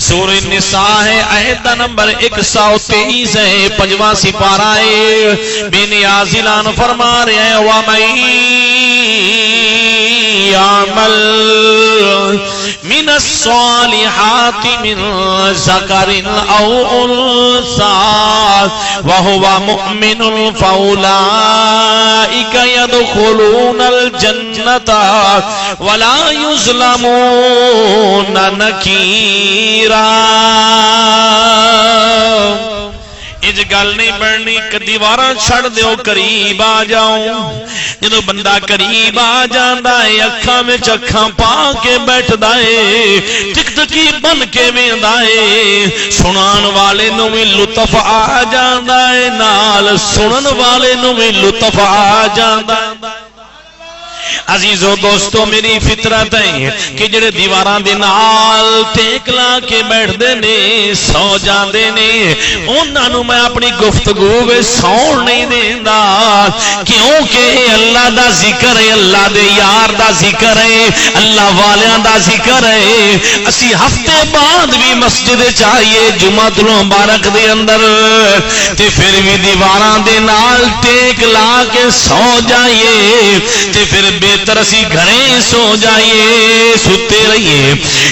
سورہ النساء ہے، آیت نمبر 123 ہے، 5واں سپارہ ہے۔ بے نیاز اعلان فرما رہے ہیں وَمَن يَعْمَلْ مِنَ الصَّالِحَاتِ مِن ذَكَرٍ أَوْ أُنثَىٰ وَهُوَ مُؤْمِنٌ فَأُولَٰئِكَ يَدْخُلُونَ الْجَنَّةَ وَلَا يُظْلَمُونَ نَقِيرًا۔ اج گل نہیں بڑھنی کہ دیواراں چھڑ دیو قریب آ جاؤں۔ جدو بندہ قریب آ جاندا ہے اکھاں وچ اکھاں پا کے بیٹھدا ہے، ٹک ٹکی بن کے ویندا ہے، سنان والے نوں وی لطف آ جاندا ہے، نال سنن والے نوں وی لطف آ جاندا ہے۔ عزیزو دوستو میری فطرت ہے کہ جڑے دیواراں دے نال ٹیک لا کے بیٹھ دے نے سو جاندے نے انہاں نوں میں اپنی گفتگو وچ سون نہیں دیندا، کیونکہ اللہ دا ذکر ہے، اللہ دے یار دا ذکر ہے، اللہ والیاں دا ذکر ہے۔ اسی ہفتے بعد بھی مسجد چاہیے جمعہ المبارک دے اندر تے پھر بھی دیواراں دے نال ٹیک لا کے سو جائیے تے پھر بہتر اسی گھریں سو جائیے، ستے رہیے۔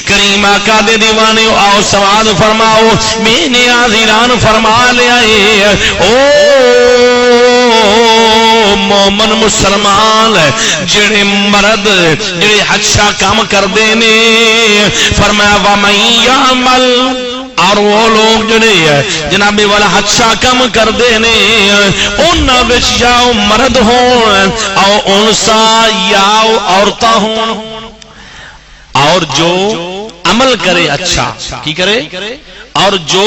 کریم آقا دے دیوانے آؤ سواد فرماؤ، میں نے اعلان فرما لیا ہے او مومن مسلمان جڑے مرد جڑے اچھا کام کردے نے، فرمایا وَمَن يَعْمَلْ، اور وہ لوگ جڑے جناب والا اچھا کم کر دینے انہاں وچ جاؤ مرد ہون او انسا یا عورتاں ہون، اور جو عمل کرے اچھا کی کرے، اور جو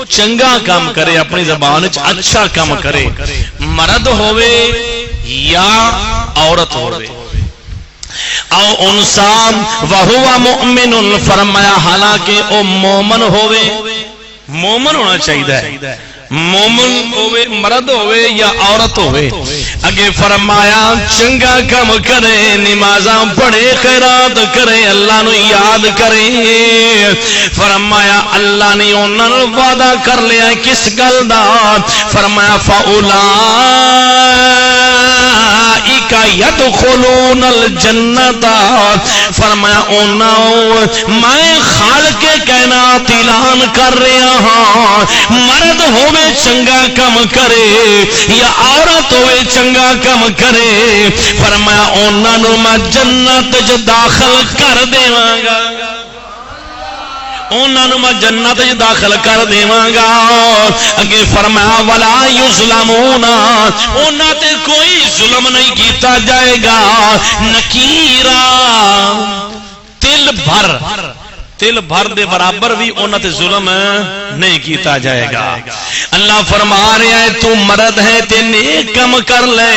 چنگا کام کرے اپنی زبان وچ اچھا کام کرے، مرد ہوئے یا عورت ہوئے، او انسان وہو مؤمن، فرمایا حالانکہ او مومن ہوئے، مومن ہونا چاہیے، مومن ہوئے مرد ہوئے یا عورت ہوئے۔ اگے فرمایا چنگا کم کرے، نمازاں پڑھے، خیرات کرے، اللہ نو یاد کرے۔ فرمایا اللہ نے انہاں نوں وعدہ کر لیا کس گل دا، فرمایا فَأُولَٰئِکَ يَدْخُلُونَ الْجَنَّةَ، فرمایا انہاں میں خالق کائنات اعلان کر رہا ہاں، مرد ہوئے چنگا کم کرے یا عورت ہوئے چنگا کم کرے، فرمایا انہاں نوں میں جنت وچ داخل کر دیواں گا، انہاں نوں میں جنت وچ داخل کر دیواں گا۔ اگے فرمایا ولا یظلمون، انہاں تے کوئی ظلم نہیں کیتا جائے گا، نکیرا تل بھر دے برابر بھی انہاں تے ظلم نہیں کیتا جائے گا۔ اللہ فرما رہا ہے تو مرد ہے تے نیک کم کر لے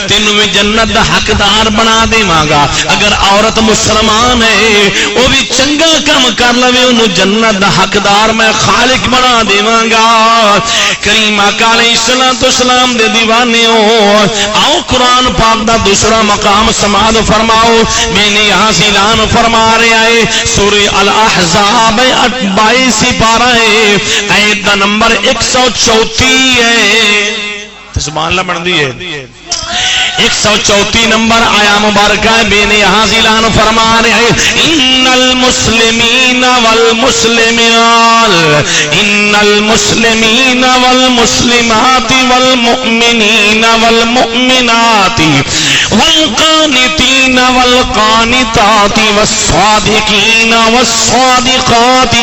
تینوں میں جنت دا حقدار بنا دیواں گا، اگر عورت مسلمان ہے وہ بھی چنگا کم کر لے انہوں جنت دا حقدار میں خالق بنا دیواں گا۔ کریم آقا علیہ السلام دے دیوانے ہو آؤ قرآن پاک دا دوسرا مقام سماعت فرماؤ، میں نے یہاں سے اعلان فرما رہا ہے سورہ الاحزاب 22 سپارہ ہے، آیت نمبر 134 ہے، سبحان اللہ بن دی ہے 134 نمبر آیا مبارکہ ہے۔ میں نے یہاں سے اعلان فرما رہے ہیں ان المسلمین والمسلمات، ان المسلمین والمسلمات والمؤمنین والمؤمنات والقانتین والقانتات والصادقین والصادقات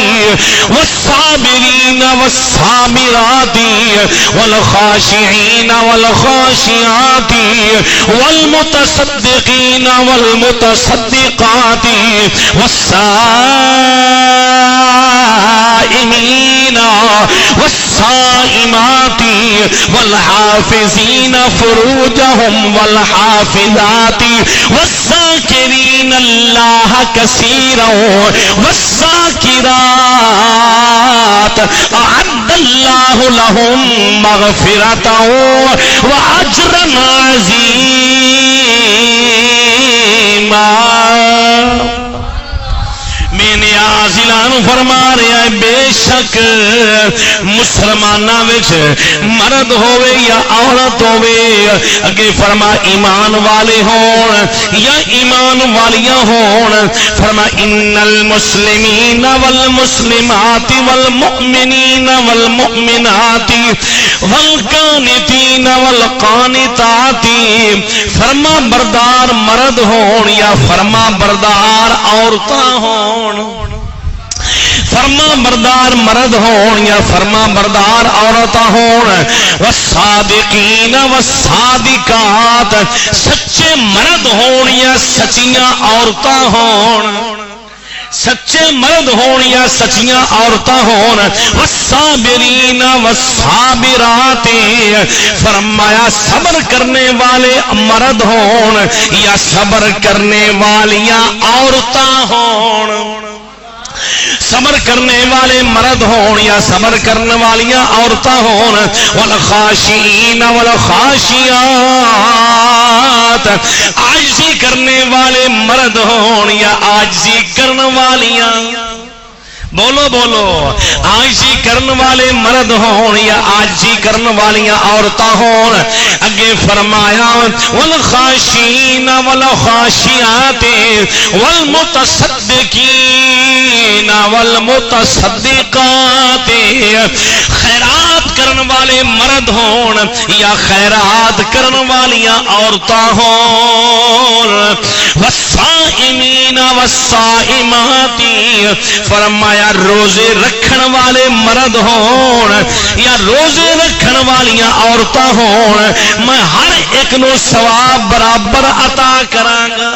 والصابرین والصابرات والخاشعین والخاشعات والمتصدقین والمتصدقات والصائمین والصائمات والحافظین فروجهم والحافظات والذاکرین اللہ کثیرا والذاکرات اعد اللہ لهم مغفرتا واجرا عظیما۔ میں نے نازلان فرما رہا ہے بے شک مسلماناں وچ مرد ہوے یا عورت ہوے اگے فرما ایمان والے ہون یا ایمان والیاں ہون فرما ان المسلمین والمسلمات والمؤمنین والمؤمنات والقانتین والقانتات فرما بردار مرد ہون یا فرما بردار عورتاں ہون فرما بردار مرد ہون یا فرما بردار عورتاں ہون والصادقین والصادقات سچے مرد ہون یا سچیاں عورتاں ہون سچے مرد ہون یا سچیاں عورتاں ہون والصابرین والصابرات فرمایا صبر کرنے والے مرد ہون یا صبر کرنے والیاں عورتاں ہون صبر کرنے والے مرد ہون یا صبر کرنے والیاں عورتاں ہون والخاشعین والخاشعات عاجزی کرنے والے مرد ہون یا عاجزی کرنے والیاں بولو بولو عاجزی کرن والے مرد ہون یا عاجزی کرن والیاں عورتاں ہون اگے فرمایا والخاشعین والخاشعات والمتصدقین والمتصدقات خیرات کرن والے مرد ہون یا خیرات کرن والیاں عورتاں ہون والصائمین والصائمات فرمایا روزے رکھن والے مرد ہون یا روزے رکھن والیاں عورتاں ہون میں ہر ایک نو ثواب برابر عطا کراں گا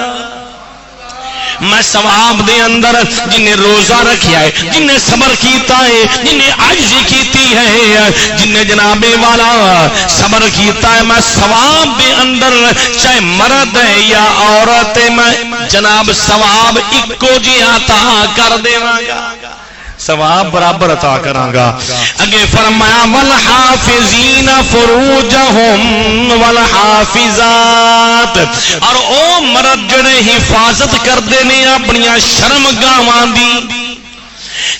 میں ثواب دے اندر جنہیں روزہ رکھیا ہے جنہیں صبر کیتا ہے جنہیں عجزی کیتی ہے جنہیں جناب والا صبر کیتا ہے میں ثواب دے اندر چاہے مرد ہے یا عورت ہے میں جناب ثواب اکو جی عطا کر دیواں گا ثواب برابر عطا کراں گا اگے فرمایا والحافظین فروجہم والحافظات اور او مرد جڑے حفاظت کردے نے اپنی شرمگاہاں دی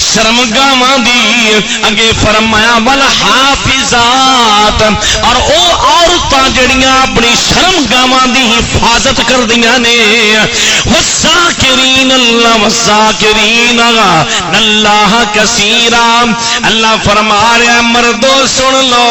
شرمگاہاں دی اگے فرمایا والحافظات اور او عورتاں جڑیاں اپنی شرمگاہاں دی حفاظت کردیاں نے والذاکرین اللہ والذاکرین اللہ کثیرا اللہ فرما رہا ہے مردو سن لو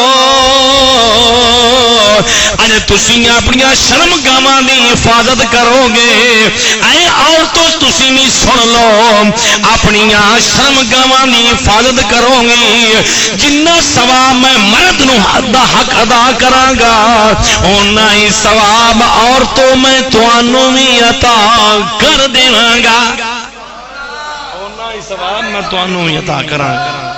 اج تسی اپنی شرمگاہاں دی حفاظت کرو گے اے عورتوں تسی بھی سن لو اپنی شرمگاہاں دی حفاظت کرو گی جنہ ثواب میں مرد نو حق ادا کراں گا اونا ہی ثواب عورتوں میں تانوں بھی عطا کر دیواں گا اونا ہی ثواب میں تانوں بھی عطا کراں گا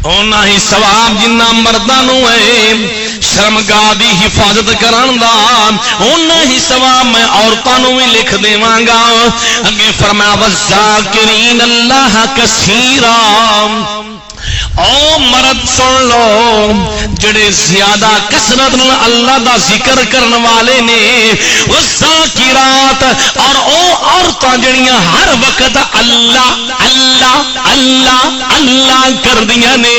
اونا ہی ثواب جنہ مرداں نو ہے شرمگاہ دی حفاظت کرن دا اونا ہی ثواب میں عورتاں نو بھی لکھ دیواں گا اگے فرمایا والذاکرین اللہ کثیرا او مرد سن لو جڑے زیادہ کثرت نال اللہ دا ذکر کرن والے نے والذاکرات اور او عورتاں جڑیاں ہر وقت اللہ اللہ اللہ اللہ کردیاں نے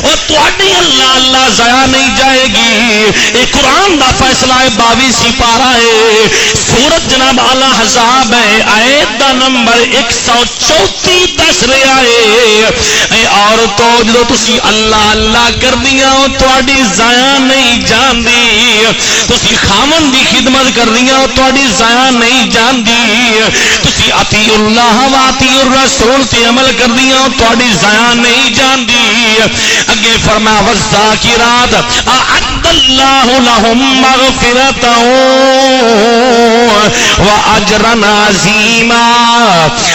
او تواڈی اللہ اللہ ضائع نہیں جائے گی اے قرآن دا فیصلہ ہے 22 سپارہ ہے سورۃ جناب الاحزاب ہے آیت دا نمبر 134 دس رہا ہے اے عورتوں جدو تسی اللہ اللہ کر دیا تواڈی ضائع نہیں جاندی تسی خامن دی خدمت کر دیا تواڈی ضائع نہیں جاندی تسی اطیع اللہ و اطیع الرسول تے عمل کر دیا تواڈی ضائع نہیں جاندی اگے فرمایا والذاکرات اعد اللہ لهم مغفرۃ و اجرا عظیما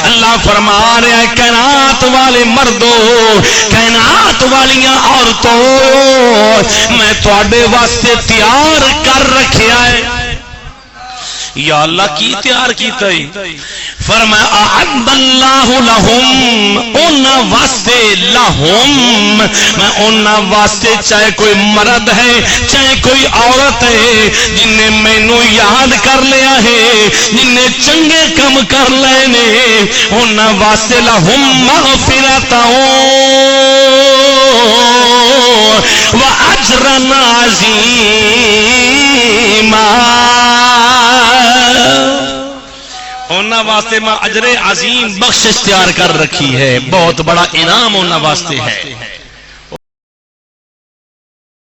اللہ فرما رہا ہے کائنات والے مردوں کائنات والیاں عورتوں میں تواڈے واسطے تیار کر رکھیا ہے یا اللہ کی تیار کیتا ہے فرمایا اعد اللہ لہم انہاں واسطے لہم میں انہاں واسطے چاہے کوئی مرد ہے چاہے کوئی عورت ہے جن نے مینوں یاد کر لیا ہے جن نے چنگے کم کر لے نے انہاں واسطے لہم مغفرۃ واجر عظیما انہاں واسطے میں اجر عظیم بخشش تیار کر رکھی ہے، بہت بڑا انعام انہاں واسطے ہے۔